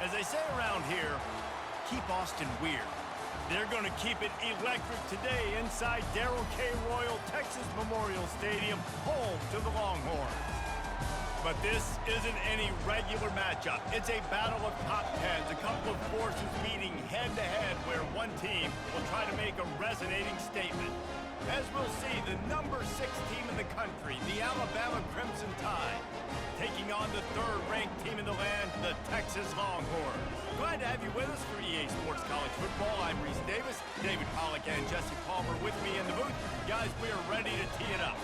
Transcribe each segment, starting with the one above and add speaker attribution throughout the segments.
Speaker 1: As they say around here, keep Austin weird. They're going to keep it electric today inside Darrell K. Royal Texas Memorial Stadium, home to the Longhorns. But this isn't any regular matchup. It's a battle of top tens, a couple of forces meeting head-to-head where one team will try to make a resonating statement. As we'll see, the number 6 team in the country, the Alabama Crimson Tide, taking on the third-ranked team in the land, the Texas Longhorns. Glad to have you with us for EA Sports College Football. I'm Reese Davis, David Pollack and Jesse Palmer with me in the booth. Guys, we are ready to tee it up.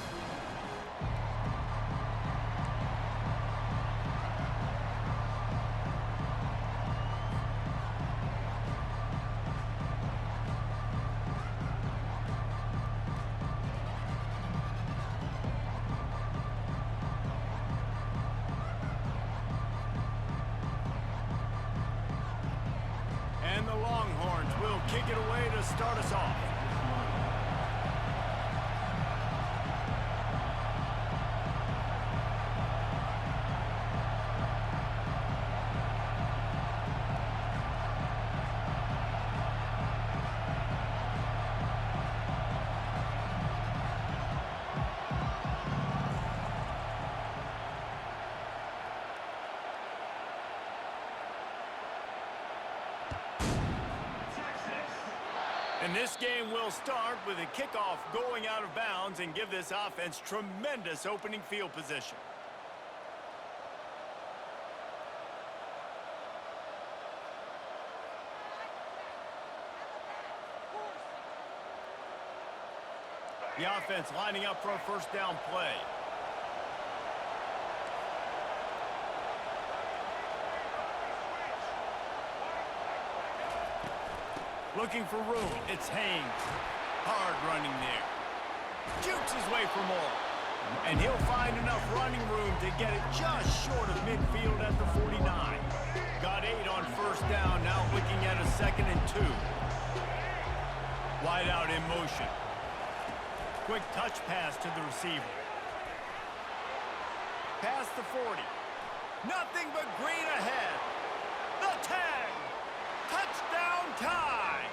Speaker 1: And the Longhorns will kick it away to start us off. And this game will start with a kickoff going out of bounds and give this offense tremendous opening field position. The offense lining up for a first down play. Looking for room, it's Haynes. Hard running there. Jukes his way for more. And he'll find enough running room to get it just short of midfield at the 49. Got 8 on first down, now looking at a 2nd and 2. Wide out in motion. Quick touch pass to the receiver. Past the 40. Nothing but green ahead. The tag. Touchdown tie!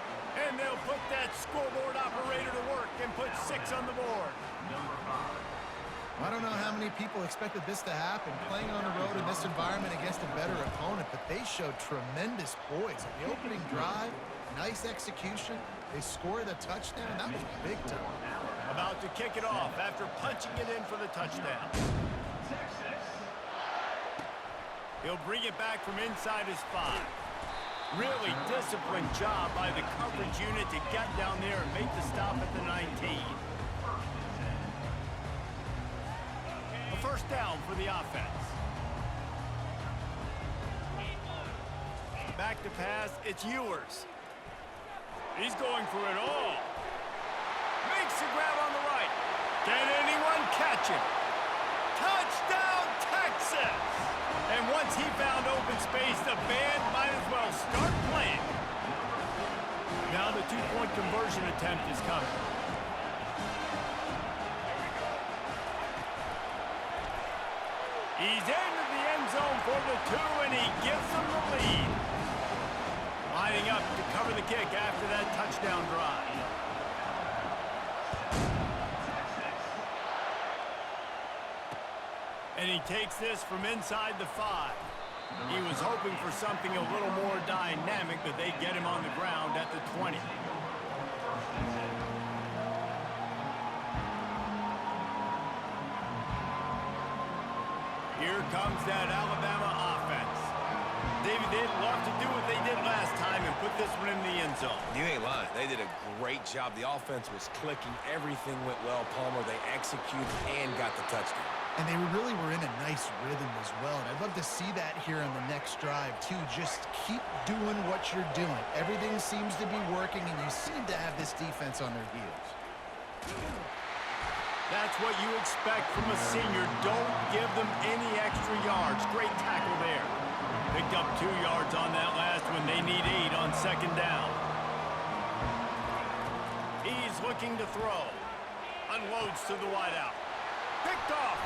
Speaker 1: And they'll put that scoreboard operator to work and put 6 on the board.
Speaker 2: I don't know how many people expected this to happen, playing on the road in this environment against a better opponent, but they showed tremendous poise. The opening drive, nice execution. They scored a touchdown. That was big time.
Speaker 1: About to kick it off after punching it in for the touchdown. He'll bring it back from inside his 5. Really disciplined job by the coverage unit to get down there and make the stop at the 19. A first down for the offense. Back to pass, it's Ewers. He's going for it all. Makes the grab on the right. Can anyone catch him? Touchdown, Texas! And once he found open space, the band might as well start playing. Now the 2-point conversion attempt is coming. He's into the end zone for the 2, and he gives them the lead. Lining up to cover the kick after that touchdown drive. And he takes this from inside the 5. He was hoping for something a little more dynamic, but they get him on the ground at the 20. Here comes that Alabama offense. David, they'd love to do what they did last time and put this one in the end zone.
Speaker 3: You ain't lying. They did a great job. The offense was clicking. Everything went well, Palmer. They executed and got the touchdown.
Speaker 2: And they really were in a nice rhythm as well. And I'd love to see that here on the next drive, too. Just keep doing what you're doing. Everything seems to be working, and you seem to have this defense on their heels.
Speaker 1: That's what you expect from a senior. Don't give them any extra yards. Great tackle there. Picked up 2 yards on that last one. They need 8 on second down. He's looking to throw. Unloads to the wideout. Picked off.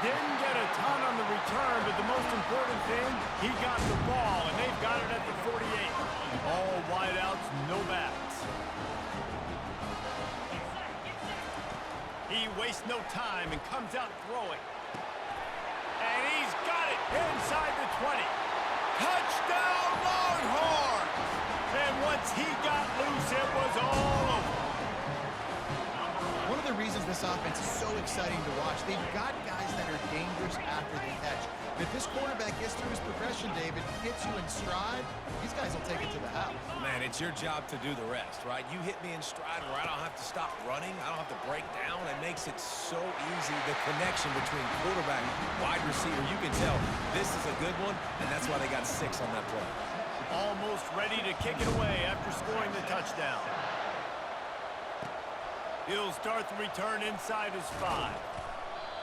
Speaker 1: Didn't get a ton on the return, but the most important thing, he got the ball, and they've got it at the 48. All wideouts, no backs. He wastes no time and comes out throwing. And he's got it inside the 20. Touchdown, Longhorns! And once he got loose, it was all over.
Speaker 2: One of the reasons this offense is so exciting to watch, they've got guys that are dangerous after they catch. If this quarterback gets through his progression, David, gets you in stride, these guys will take it to the house.
Speaker 3: Man, it's your job to do the rest, right? You hit me in stride where I don't have to stop running. I don't have to break down. It makes it so easy. The connection between quarterback and wide receiver, you can tell this is a good one, and that's why they got 6 on that play.
Speaker 1: Almost ready to kick it away after scoring the touchdown. He'll start the return inside his 5.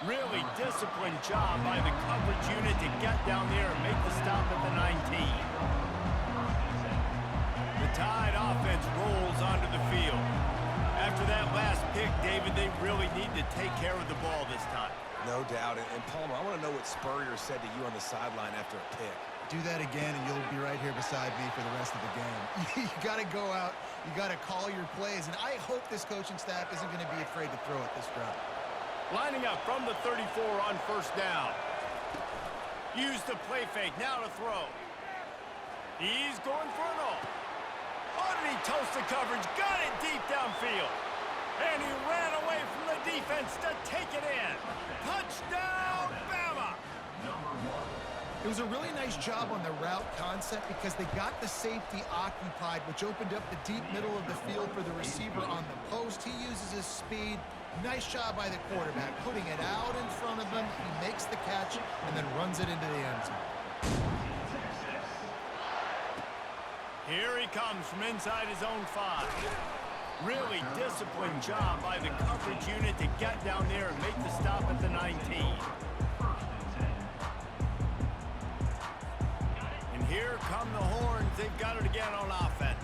Speaker 1: Really disciplined job by the coverage unit to get down there and make the stop at the 19. The Tide offense rolls onto the field. After that last pick, David, they really need to take care of the ball this time.
Speaker 3: No doubt. And Palmer, I want to know what Spurrier said to you on the sideline after a pick.
Speaker 2: Do that again, and you'll be right here beside me for the rest of the game. You got to go out. You got to call your plays, and I hope this coaching staff isn't going to be afraid to throw it this drive.
Speaker 1: Lining up from the 34 on first down. Use the play fake, now to throw. He's going for it all. Underneath toast the coverage, got it deep downfield. And he ran away from the defense to take it in. Touchdown, Bama!
Speaker 2: It was a really nice job on the route concept because they got the safety occupied, which opened up the deep middle of the field for the receiver on the post. He uses his speed. Nice job by the quarterback, putting it out in front of him. He makes the catch and then runs it into the end zone.
Speaker 1: Here he comes from inside his own 5. Really disciplined job by the coverage unit to get down there and make the stop at the 19. And here come the Horns. They've got it again on offense.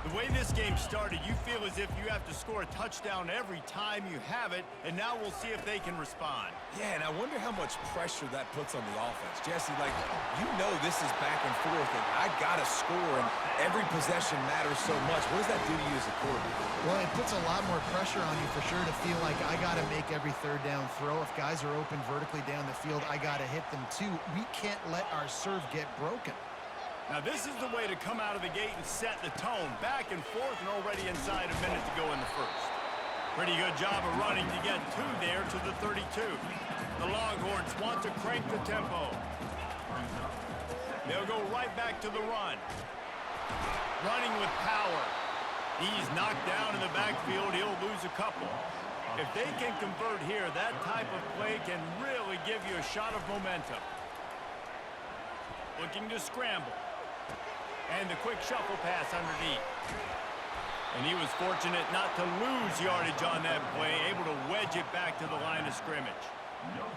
Speaker 1: The way this game started, you feel as if you have to score a touchdown every time you have it, and now we'll see if they can respond.
Speaker 3: Yeah, and I wonder how much pressure that puts on the offense. Jesse, like, you know this is back and forth, and I got to score, and every possession matters so much. What does that do to you as a quarterback?
Speaker 2: Well, it puts a lot more pressure on you for sure to feel like I got to make every third down throw. If guys are open vertically down the field, I got to hit them too. We can't let our serve get broken.
Speaker 1: Now this is the way to come out of the gate and set the tone. Back and forth and already inside a minute to go in the first. Pretty good job of running to get 2 there to the 32. The Longhorns want to crank the tempo. They'll go right back to the run. Running with power. He's knocked down in the backfield. He'll lose a couple. If they can convert here, that type of play can really give you a shot of momentum. Looking to scramble. And the quick shuffle pass underneath. And he was fortunate not to lose yardage on that play, able to wedge it back to the line of scrimmage.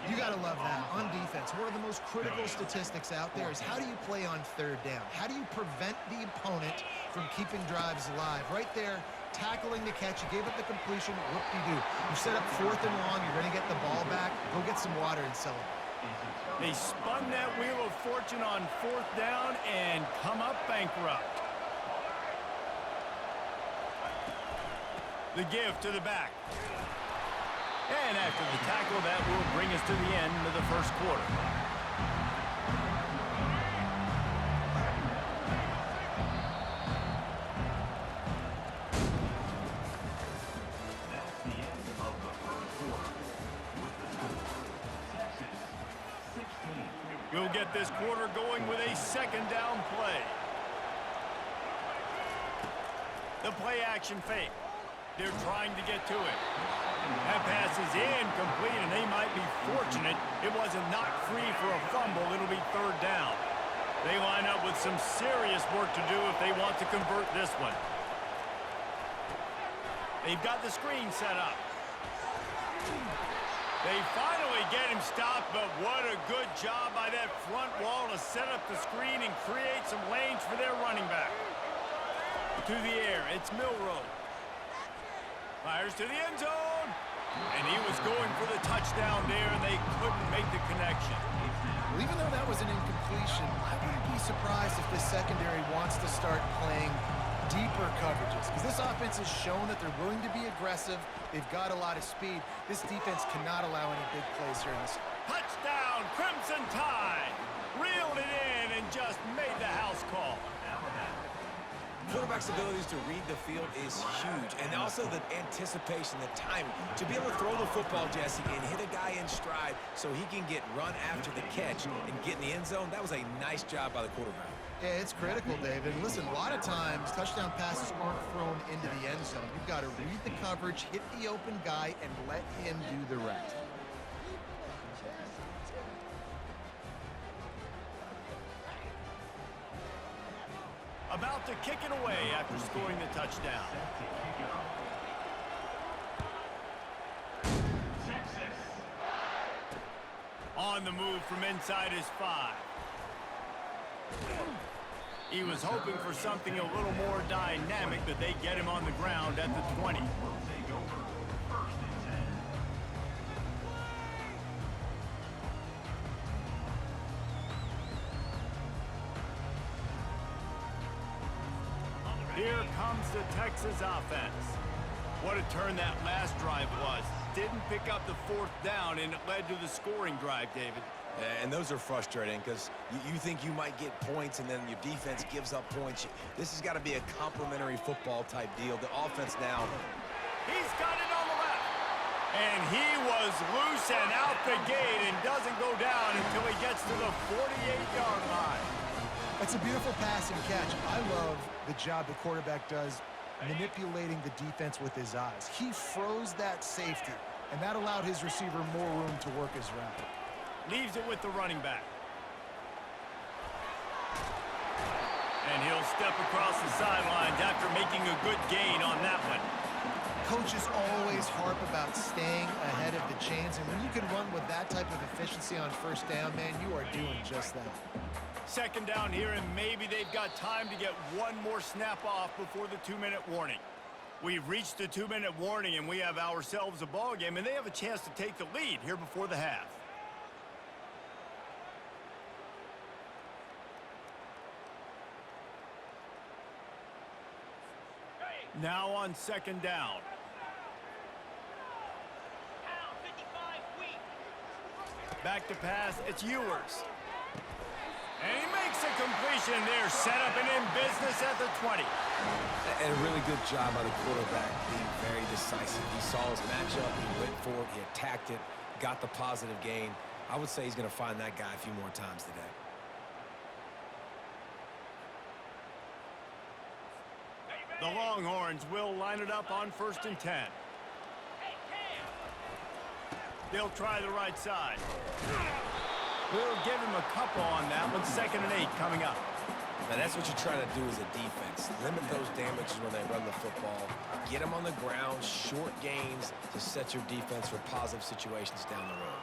Speaker 2: You got to love that. On defense, one of the most critical statistics out there is how do you play on third down? How do you prevent the opponent from keeping drives alive? Right there, tackling the catch. You gave up the completion. Whoop-de-doo. You set up 4th and long. You're going to get the ball back. Go get some water and celebrate.
Speaker 1: They spun that wheel of fortune on 4th down and come up bankrupt. The give to the back. And after the tackle, that will bring us to the end of the first quarter. We'll get this quarter going with a 2nd down play. The play action fake. They're trying to get to it. That pass is incomplete, and they might be fortunate it wasn't knocked free for a fumble. It'll be 3rd down. They line up with some serious work to do if they want to convert this one. They've got the screen set up. They finally get him stopped, but what a good job by that front wall to set up the screen and create some lanes for their running back. To the air, it's Milroe. Fires to the end zone. And he was going for the touchdown there, and they couldn't make the connection.
Speaker 2: Well, even though that was an incompletion, I wouldn't be surprised if this secondary wants to start playing deeper coverages, because this offense has shown that they're willing to be aggressive. They've got a lot of speed. This defense cannot allow any big plays here in this.
Speaker 1: Touchdown, Crimson Tide! Reeled it in and just made the house call.
Speaker 3: Quarterback's abilities to read the field is huge, and also the anticipation, the timing. To be able to throw the football, Jesse, and hit a guy in stride so he can get run after the catch and get in the end zone, that was a nice job by the quarterback.
Speaker 2: Yeah, it's critical, David. Listen, a lot of times, touchdown passes aren't thrown into the end zone. You've got to read the coverage, hit the open guy, and let him do the rest.
Speaker 1: About to kick it away after scoring the touchdown. On the move from inside his 5. He was hoping for something a little more dynamic, but they get him on the ground at the 20. Here comes the Texas offense. What a turn that last drive was. Didn't pick up the 4th down, and it led to the scoring drive, David.
Speaker 3: And those are frustrating because you think you might get points and then your defense gives up points. This has got to be a complimentary football type deal. The offense now.
Speaker 1: He's got it on the left. And he was loose and out the gate and doesn't go down until he gets to the 48-yard line.
Speaker 2: That's a beautiful pass and catch. I love the job the quarterback does manipulating the defense with his eyes. He froze that safety, and that allowed his receiver more room to work his route.
Speaker 1: Leaves it with the running back. And he'll step across the sidelines after making a good gain on that one.
Speaker 2: Coaches always harp about staying ahead of the chains, and when you can run with that type of efficiency on 1st down, man, you are doing just that.
Speaker 1: 2nd down here, and maybe they've got time to get one more snap off before the 2-minute warning. We've reached the 2-minute warning, and we have ourselves a ball game, and they have a chance to take the lead here before the half. Now on 2nd down. Back to pass, it's Ewers. And he makes a completion there, set up and in business at the 20.
Speaker 3: And a really good job by the quarterback being very decisive. He saw his matchup, he went for it, he attacked it, got the positive gain. I would say he's going to find that guy a few more times today.
Speaker 1: The Longhorns will line it up on 1st and 10. They'll try the right side. We'll give him a couple on that one. 2nd and 8 coming up.
Speaker 3: Now that's what you're trying to do as a defense. Limit those damages when they run the football. Get them on the ground, short gains to set your defense for positive situations down the road.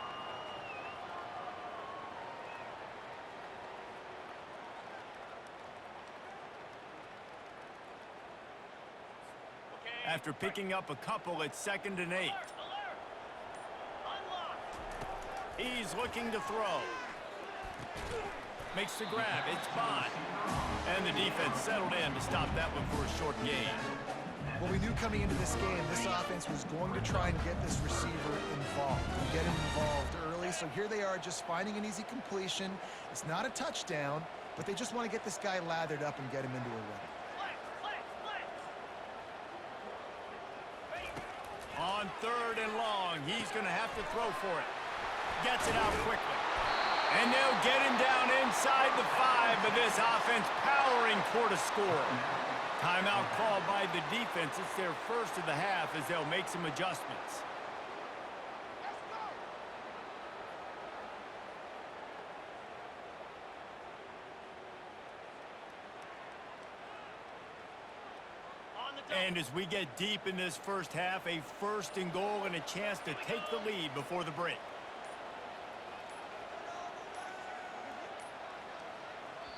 Speaker 1: After picking up a couple, it's 2nd and 8. He's looking to throw. Makes the grab. It's Bond. And the defense settled in to stop that one for a short gain.
Speaker 2: Well, we knew coming into this game, this offense was going to try and get this receiver involved and get him involved early. So here they are just finding an easy completion. It's not a touchdown, but they just want to get this guy lathered up and get him into a run.
Speaker 1: On 3rd and long, he's going to have to throw for it. Gets it out quickly. And they'll get him down inside the 5, but this offense powering toward a score. Timeout called by the defense. It's their first of the half as they'll make some adjustments. And as we get deep in this first half, a 1st and goal and a chance to take the lead before the break.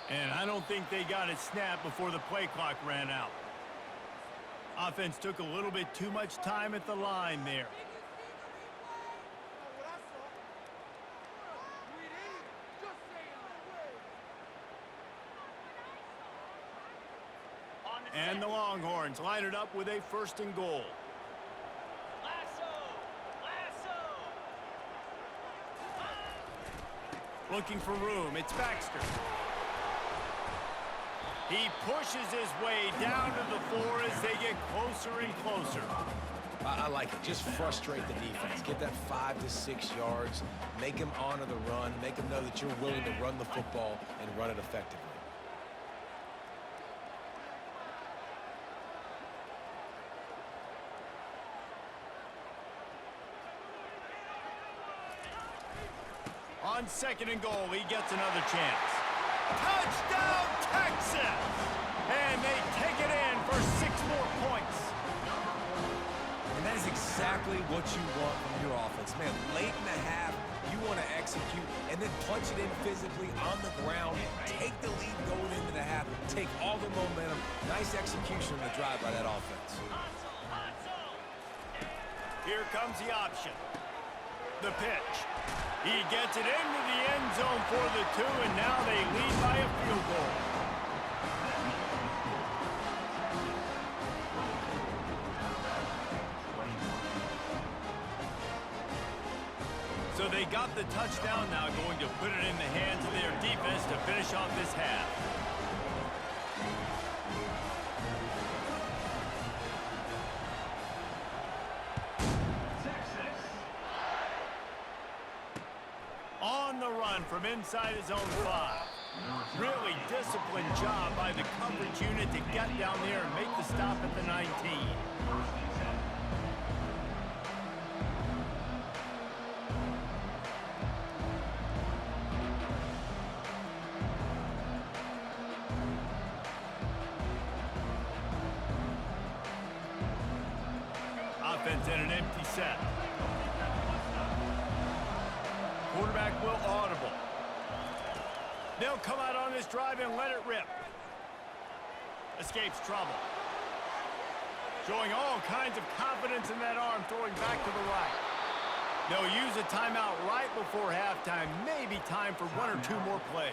Speaker 1: And I don't think they got it snapped before the play clock ran out. Offense took a little bit too much time at the line there. Longhorns line it up with a 1st and goal. Looking for room, it's Baxter. He pushes his way down to the 4 as they get closer and closer.
Speaker 3: I like it. Just frustrate the defense. Get that 5 to 6 yards. Make them honor the run. Make them know that you're willing to run the football and run it effectively.
Speaker 1: On 2nd and goal, he gets another chance. Touchdown, Texas! And they take it in for 6 more points.
Speaker 3: And that is exactly what you want from your offense. Man, late in the half, you want to execute and then punch it in physically on the ground. Take the lead going into the half. Take all the momentum. Nice execution on the drive by that offense.
Speaker 1: Here comes the option. The pitch. He gets it into the end zone for the 2, and now they lead by a field goal. So they got the touchdown, now going to put it in the hands of their defense to finish off this half. On the run from inside his own 5. Really disciplined job by the coverage unit to get down there and make the stop at the 19. Offense in an empty set. Quarterback will audible. They'll come out on this drive and let it rip. Escapes trouble. Showing all kinds of confidence in that arm, throwing back to the right. They'll use a timeout right before halftime. Maybe time for 1 or 2 more plays.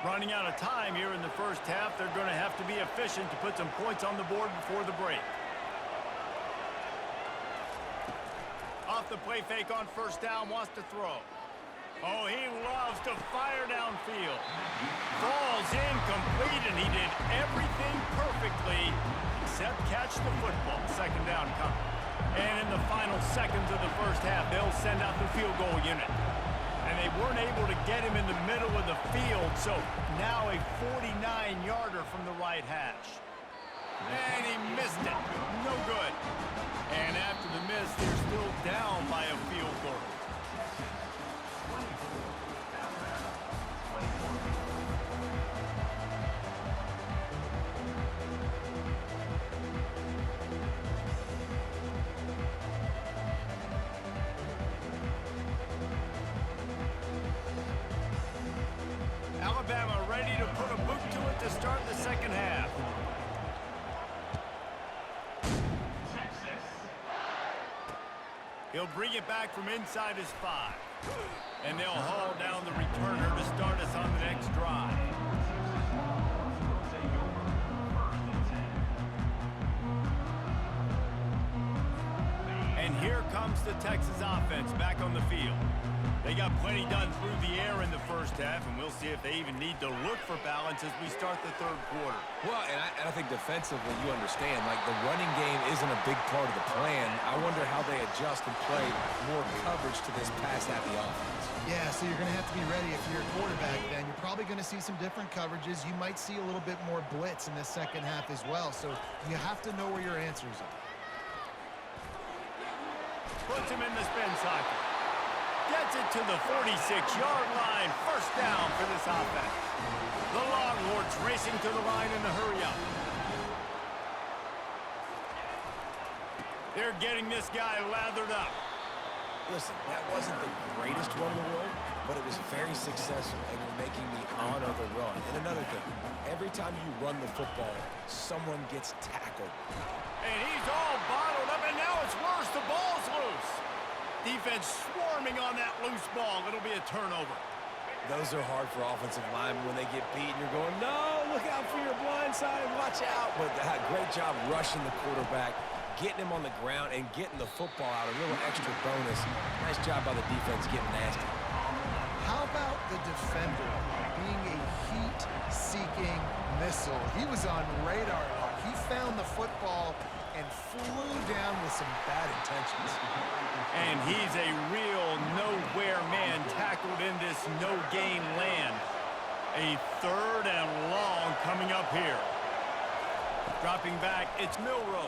Speaker 1: Running out of time here in the first half. They're going to have to be efficient to put some points on the board before the break. Off the play fake on 1st down, wants to throw. Oh, he loves to fire downfield. Falls incomplete, and he did everything perfectly except catch the football. 2nd down coming. And in the final seconds of the first half, they'll send out the field goal unit. And they weren't able to get him in the middle of the field, so now a 49-yarder from the right hash. And he missed it. No good. And after the miss, they're still down by a field goal. Alabama ready to put a boot to it to start the 2nd half. He'll bring it back from inside his 5. And they'll haul down the returner to start us on the next drive. And here comes the Texas offense back on the field. They got plenty done through the air in the first half, and we'll see if they even need to look for balance as we start the 3rd quarter.
Speaker 3: Well, and I think defensively, you understand, like the running game isn't a big part of the plan. I wonder how they adjust and play more coverage to this pass-happy offense.
Speaker 2: Yeah, so you're going to have to be ready if you're a quarterback then. You're probably going to see some different coverages. You might see a little bit more blitz in the 2nd half as well, so you have to know where your answers are.
Speaker 1: Puts him in the spin cycle. Gets it to the 46-yard line. 1st down for this offense. The Longhorns racing to the line in the hurry-up. They're getting this guy lathered up.
Speaker 3: Listen, that wasn't the greatest run in the world, but it was very successful, and you're making me honor the run. And another thing, every time you run the football, someone gets tackled.
Speaker 1: And he's all bottled up, and now it's worse. The ball's loose. Defense swarming on that loose ball. It'll be a turnover.
Speaker 3: Those are hard for offensive linemen when they get beat, and you're going, no, look out for your blind side, watch out. But great job rushing the quarterback, getting him on the ground, and getting the football out, a little extra bonus. Nice job by the defense getting nasty.
Speaker 2: How about the defender being a heat-seeking missile? He was on radar lock. He found the football and flew down with some bad intentions.
Speaker 1: And he's a real nowhere man tackled in this no-gain land. A 3rd and long coming up here. Dropping back, it's Milroe.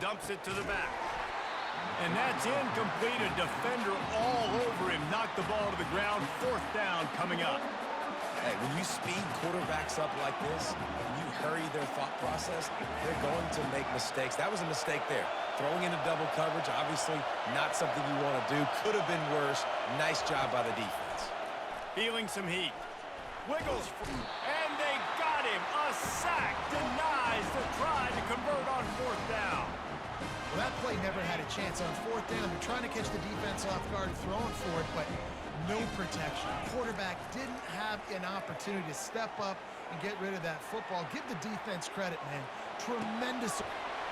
Speaker 1: Dumps it to the back. And that's incomplete. A defender all over him. Knocked the ball to the ground. 4th down coming up.
Speaker 3: Hey, when you speed quarterbacks up like this, when you hurry their thought process, they're going to make mistakes. That was a mistake there. Throwing into double coverage, obviously not something you want to do. Could have been worse. Nice job by the defense.
Speaker 1: Feeling some heat. Wiggles, and they got him. A sack denies the try to convert on 4th down.
Speaker 2: Well, that play never had a chance on 4th down. They're trying to catch the defense off guard, throwing for it, but no protection. Quarterback didn't have an opportunity to step up and get rid of that football. Give the defense credit, man. Tremendous.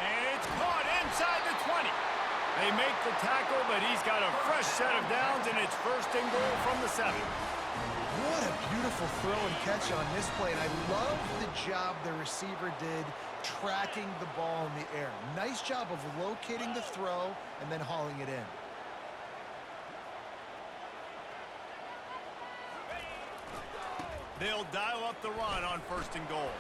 Speaker 1: And it's caught inside the 20. They make the tackle, but he's got a fresh set of downs, and it's 1st and goal from the 7.
Speaker 2: What a beautiful throw and catch on this play, and I love the job the receiver did tracking the ball in the air. Nice job of locating the throw and then hauling it in.
Speaker 1: They'll dial up the run on 1st and goal.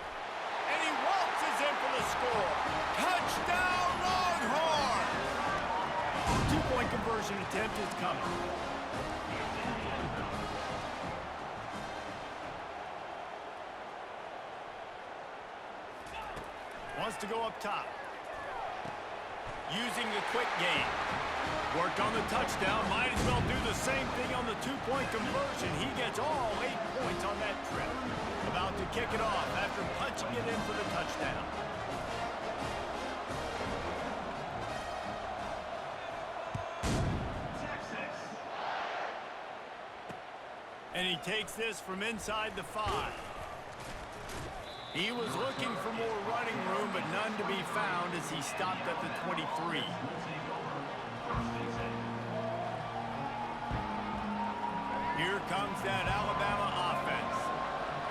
Speaker 1: And he waltzes in for the score. Touchdown, Longhorns! 2-point conversion attempt is coming. Wants to go up top. Using the quick game. Worked on the touchdown. Might as well do the same thing on the 2-point conversion. He gets all 8 points on that trip. About to kick it off after punching it in for the touchdown. And he takes this from inside the 5. He was looking for more running room, but none to be found as he stopped at the 23. Here comes that Alabama offense.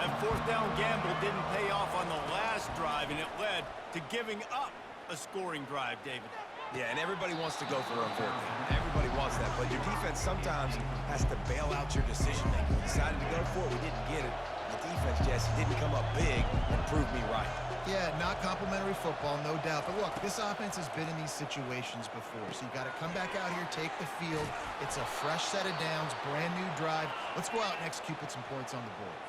Speaker 1: That 4th down gamble didn't pay off on the last drive, and it led to giving up a scoring drive, David.
Speaker 3: Yeah, and everybody wants to go for it on 4th down. Everybody wants that, but your defense sometimes has to bail out your decision-making. We decided to go for it. We didn't get it. The defense, Jesse, didn't come up big and prove me right.
Speaker 2: Yeah, not complimentary football, no doubt. But look, this offense has been in these situations before, so you got to come back out here, take the field. It's a fresh set of downs, brand new drive. Let's go out and execute, put some points on the board.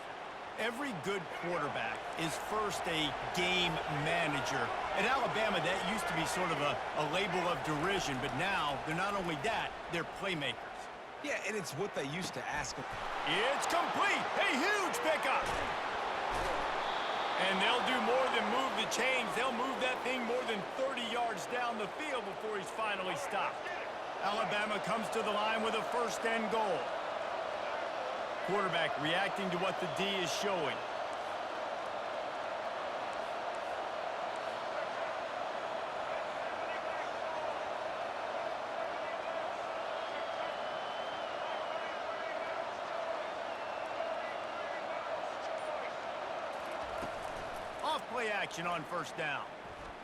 Speaker 1: Every good quarterback is first a game manager. At Alabama, that used to be sort of a label of derision, but now they're not only that, they're playmakers.
Speaker 3: Yeah, and it's what they used to ask them.
Speaker 1: It's complete. A huge pickup. And they'll do more than move the chains. They'll move that thing more than 30 yards down the field before he's finally stopped. Alabama comes to the line with a 1st and goal. Quarterback reacting to what the D is showing. Off-play action on 1st down.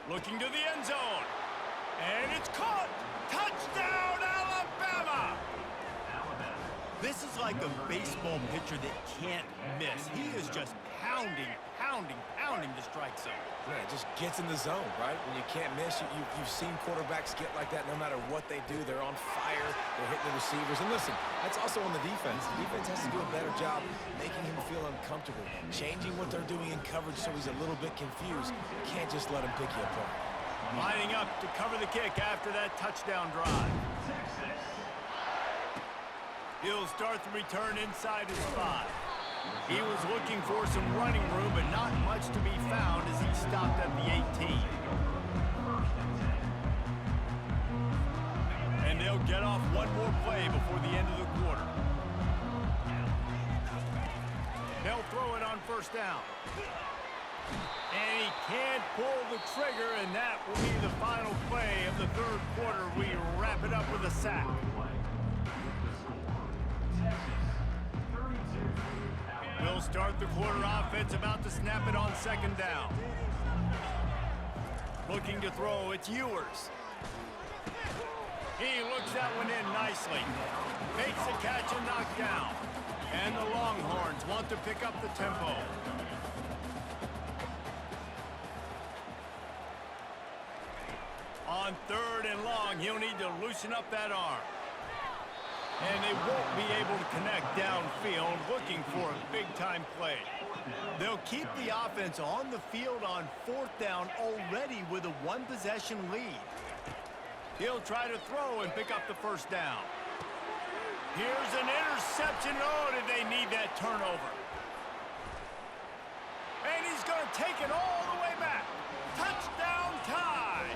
Speaker 1: Looking to the end zone. And it's caught. Touchdown, Alabama! This is like a baseball pitcher that can't miss. He is just pounding the strike zone.
Speaker 3: Yeah, it just gets in the zone, right? When you can't miss, you've seen quarterbacks get like that no matter what they do. They're on fire. They're hitting the receivers. And listen, that's also on the defense. The defense has to do a better job making him feel uncomfortable, changing what they're doing in coverage so he's a little bit confused. You can't just let him pick you apart.
Speaker 1: Lining up to cover the kick after that touchdown drive. He'll start the return inside his 5. He was looking for some running room, but not much to be found as he stopped at the 18. And they'll get off one more play before the end of the quarter. They'll throw it on first down. And he can't pull the trigger, and that will be the final play of the third quarter. We wrap it up with a sack. We'll start the quarter offense, about to snap it on second down. Looking to throw, it's Ewers. He looks that one in nicely. Makes the catch and knock down. And the Longhorns want to pick up the tempo. On third and long, he'll need to loosen up that arm. And they won't be able to connect downfield, looking for a big-time play. They'll keep the offense on the field on fourth down already with a one-possession lead. He'll try to throw and pick up the first down. Here's an interception. Oh, did they need that turnover? And he's going to take it all the way back. Touchdown tie.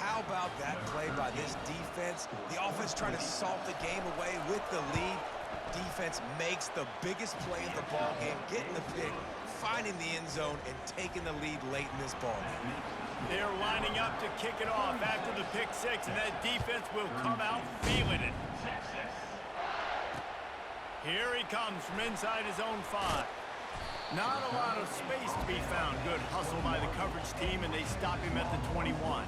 Speaker 3: How about that play by this defense? The offense trying to salt the game away with the lead. Defense makes the biggest play of the ball game, getting the pick, finding the end zone, and taking the lead late in this ball game.
Speaker 1: They're lining up to kick it off after the pick six, and that defense will come out feeling it. Here he comes from inside his own 5. Not a lot of space to be found. Good hustle by the coverage team, and they stop him at the 21.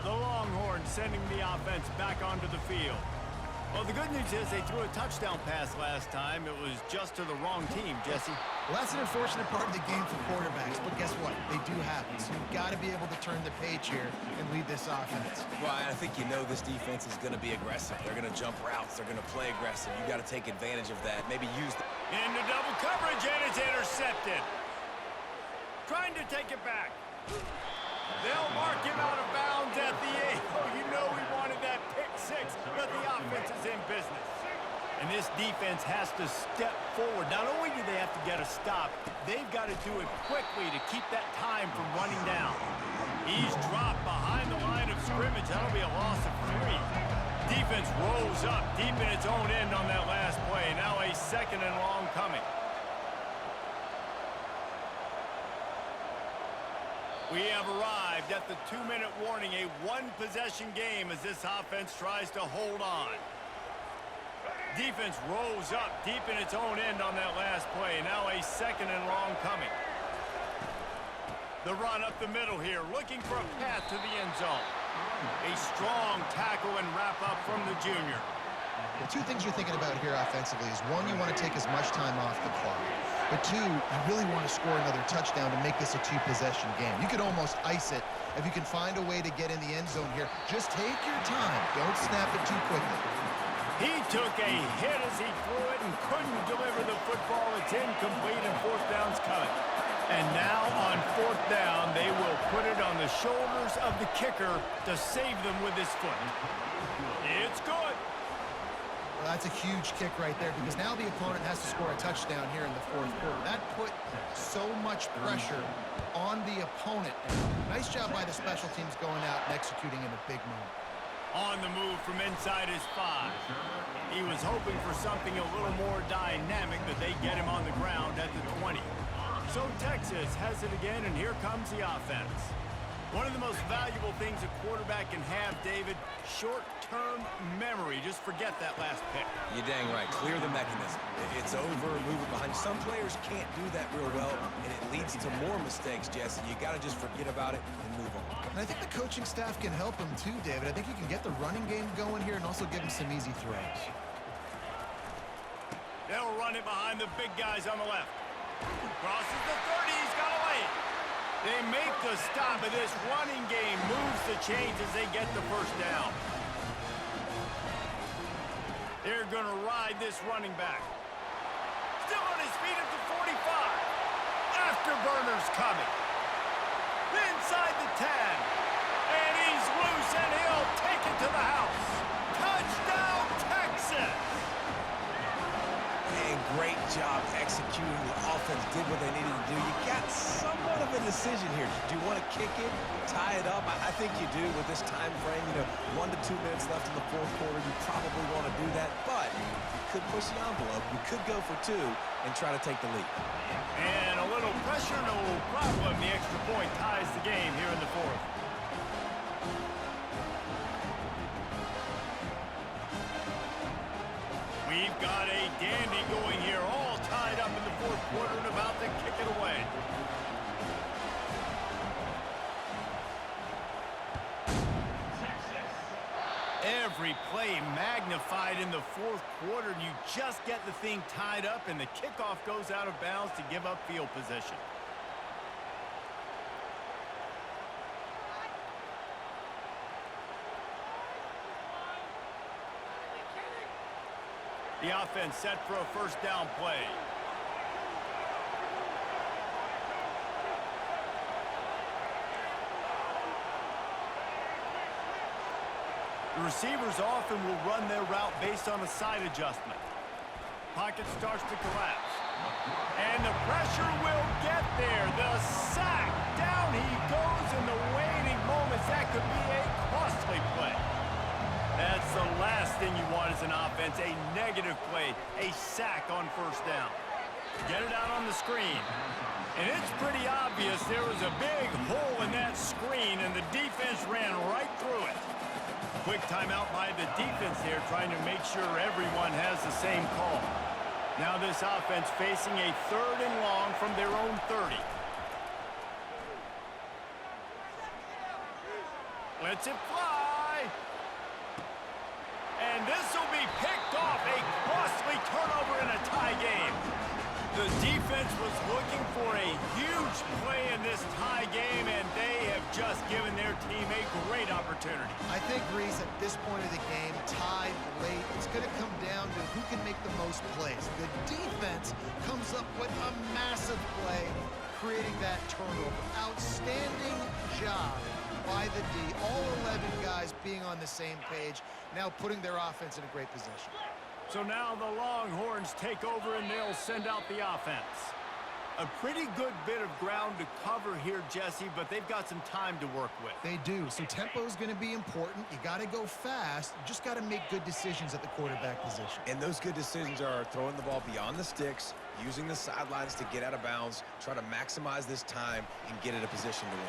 Speaker 1: The Longhorns sending the offense back onto the field. Well, the good news is they threw a touchdown pass last time. It was just to the wrong team, Jesse.
Speaker 2: Well, that's an unfortunate part of the game for quarterbacks, but guess what? They do happen. So you've got to be able to turn the page here and lead this offense.
Speaker 3: Well, I think you know this defense is going to be aggressive. They're going to jump routes. They're going to play aggressive. You got to take advantage of that. Maybe use the...
Speaker 1: Into double coverage, and it's intercepted. Trying to take it back. They'll mark him out of bounds at the 8. Oh, you know he wanted that pick 6, but the offense is in business. And this defense has to step forward. Not only do they have to get a stop, they've got to do it quickly to keep that time from running down. He's dropped behind the line of scrimmage. That'll be a loss of 3. Defense rolls up deep in its own end on that last play. Now a second and long coming. We have arrived at the 2-minute warning, a one-possession game as this offense tries to hold on. Defense rolls up deep in its own end on that last play. Now a second and long coming. The run up the middle here, looking for a path to the end zone. A strong tackle and wrap up from the junior.
Speaker 2: The two things you're thinking about here offensively is, one, you want to take as much time off the clock. But two, you really want to score another touchdown to make this a two-possession game. You could almost ice it if you can find a way to get in the end zone here. Just take your time. Don't snap it too quickly.
Speaker 1: He took a hit as he threw it and couldn't deliver the football. It's incomplete and fourth down's coming. And now on fourth down, they will put it on the shoulders of the kicker to save them with his foot. It's good.
Speaker 2: Well, that's a huge kick right there, because now the opponent has to score a touchdown here in the fourth quarter. That put so much pressure on the opponent. Nice job by the special teams going out and executing in a big moment.
Speaker 1: On the move from inside his 5. He was hoping for something a little more dynamic, but they get him on the ground at the 20. So Texas has it again, and here comes the offense. One of the most valuable things a quarterback can have, David, short-term memory. Just forget that last pick.
Speaker 3: You're dang right. Clear the mechanism. It's over, move it behind. Some players can't do that real well, and it leads to more mistakes, Jesse. You got to just forget about it and move on.
Speaker 2: And I think the coaching staff can help him too, David. I think you can get the running game going here and also give him some easy throws.
Speaker 1: They'll run it behind the big guys on the left. Crosses the 30. He's got away. They make the stop, and this running game moves the chains as they get the first down. They're going to ride this running back. Still on his feet at the 45. Afterburner's coming. Inside the 10.
Speaker 3: you. The offense did what they needed to do. You got somewhat of a decision here. Do you want to kick it, tie it up? I think you do with this time frame. 1 to 2 minutes left in the fourth quarter. You probably want to do that, but you could push the envelope. You could go for 2 and try to take the lead.
Speaker 1: And a little pressure, no problem. The extra point ties the game here in the fourth. We've got a dandy going here, all tied up in the fourth quarter and about to kick it away. Every play magnified in the fourth quarter, and you just get the thing tied up, and the kickoff goes out of bounds to give up field position. The offense set for a first down play. The receivers often will run their route based on a side adjustment. Pocket starts to collapse. And the pressure will get there. The sack. Down he goes in the waiting moments. That could be a costly play. That's the last thing you want as an offense, a negative play, a sack on first down. Get it out on the screen. And it's pretty obvious there was a big hole in that screen, and the defense ran right through it. Quick timeout by the defense here, trying to make sure everyone has the same call. Now this offense facing a 3rd and long from their own 30. Lets it fly. And this will be picked off, a costly turnover in a tie game. The defense was looking for a huge play in this tie game, and they have just given their team a great opportunity.
Speaker 2: I think, Reese, at this point of the game, tied late, it's going to come down to who can make the most plays. The defense comes up with a massive play, creating that turnover. Outstanding job by the D. All 11 guys being on the same page, now putting their offense in a great position.
Speaker 1: So now the Longhorns take over and they'll send out the offense. A pretty good bit of ground to cover here, Jesse, but they've got some time to work with.
Speaker 2: They do, so tempo is going to be important. You got to go fast. You just got to make good decisions at the quarterback position.
Speaker 3: And those good decisions are throwing the ball beyond the sticks, using the sidelines to get out of bounds, try to maximize this time, and get in a position to win.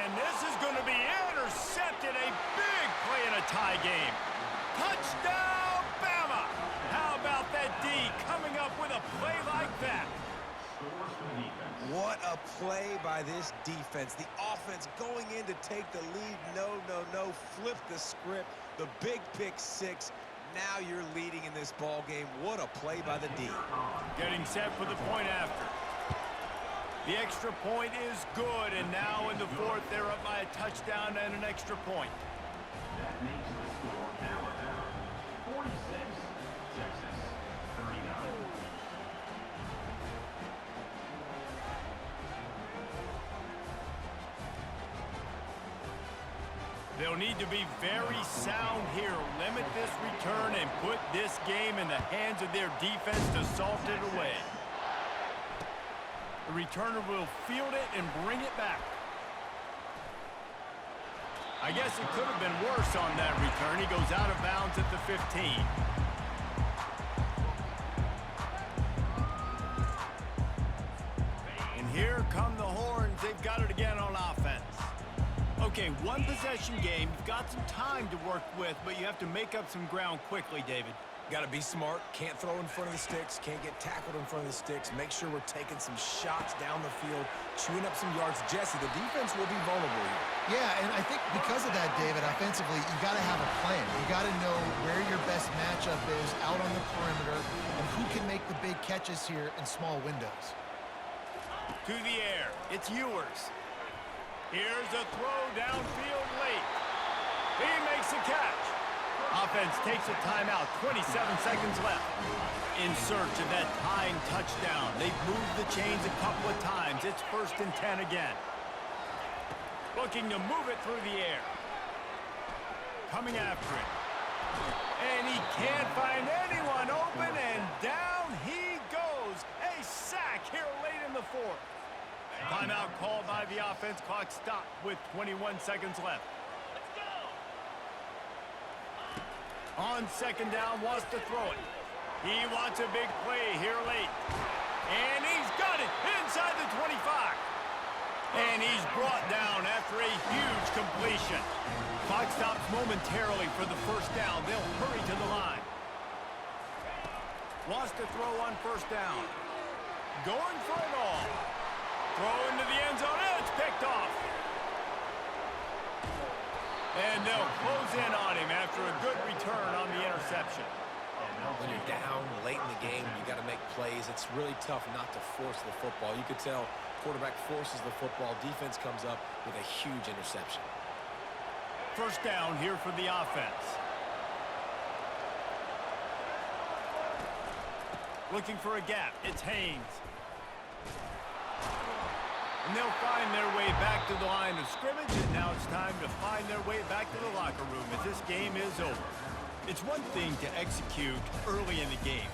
Speaker 1: And this is going to be intercepted. A big play in a tie game. Touchdown, Bama! How about that D coming up with a play like that?
Speaker 3: What a play by this defense. The offense going in to take the lead. No. Flip the script. The big pick 6. Now you're leading in this ball game. What a play by the D.
Speaker 1: Getting set for the point after. The extra point is good, and now in the fourth, they're up by a touchdown and an extra point.
Speaker 4: That makes the score Alabama 46, Texas 39.
Speaker 1: They'll need to be very sound here, limit this return, and put this game in the hands of their defense to salt it away. The returner will field it and bring it back. I guess it could have been worse on that return. He goes out of bounds at the 15. And here come the Horns. They've got it again on offense. Okay, one possession game. You've got some time to work with, but you have to make up some ground quickly, David.
Speaker 3: Got to be smart. Can't throw in front of the sticks. Can't get tackled in front of the sticks. Make sure we're taking some shots down the field, chewing up some yards. Jesse, the defense will be vulnerable here.
Speaker 2: Yeah, and I think because of that, David, offensively, you got to have a plan. You got to know where your best matchup is out on the perimeter and who can make the big catches here in small windows.
Speaker 1: To the air. It's Ewers. Here's a throw downfield late. He makes a catch. Offense takes a timeout. 27 seconds left. In search of that tying touchdown. They've moved the chains a couple of times. It's 1st and 10 again. Looking to move it through the air. Coming after it. And he can't find anyone open, and down he goes. A Nice sack here late in the fourth. Timeout called by the offense. Clock stopped with 21 seconds left. On second down, wants to throw it. He wants a big play here late. And he's got it inside the 25. And he's brought down after a huge completion. Clock stops momentarily for the first down. They'll hurry to the line. Wants to throw on first down. Going for it all. Throw into the end zone. It's picked off. And they'll close in on him after a good return on the interception.
Speaker 3: When you're down late in the game, you got to make plays. It's really tough not to force the football. You could tell quarterback forces the football. Defense comes up with a huge interception.
Speaker 1: First down here for the offense. Looking for a gap. It's Haynes. And they'll find their way back to the line of scrimmage, and now it's time to find their way back to the locker room as this game is over. It's one thing to execute early in the game.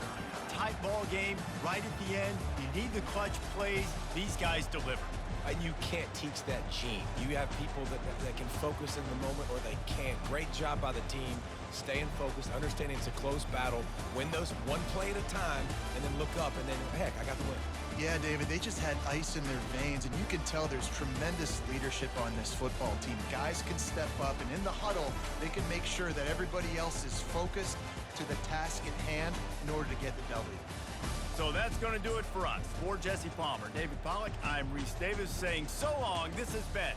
Speaker 1: Tight ball game, right at the end, you need the clutch plays. These guys deliver.
Speaker 3: And you can't teach that gene. You have people that can focus in the moment or they can't. Great job by the team, staying focused, understanding it's a close battle, win those one play at a time, and then look up and then, heck, I got the win.
Speaker 5: Yeah, David, they just had ice in their veins, and you can tell there's tremendous leadership on this football team. Guys can step up, and in the huddle, they can make sure that everybody else is focused to the task at hand in order to get the W.
Speaker 1: So that's going to do it for us. For Jesse Palmer, David Pollack, I'm Reese Davis saying so long. This has been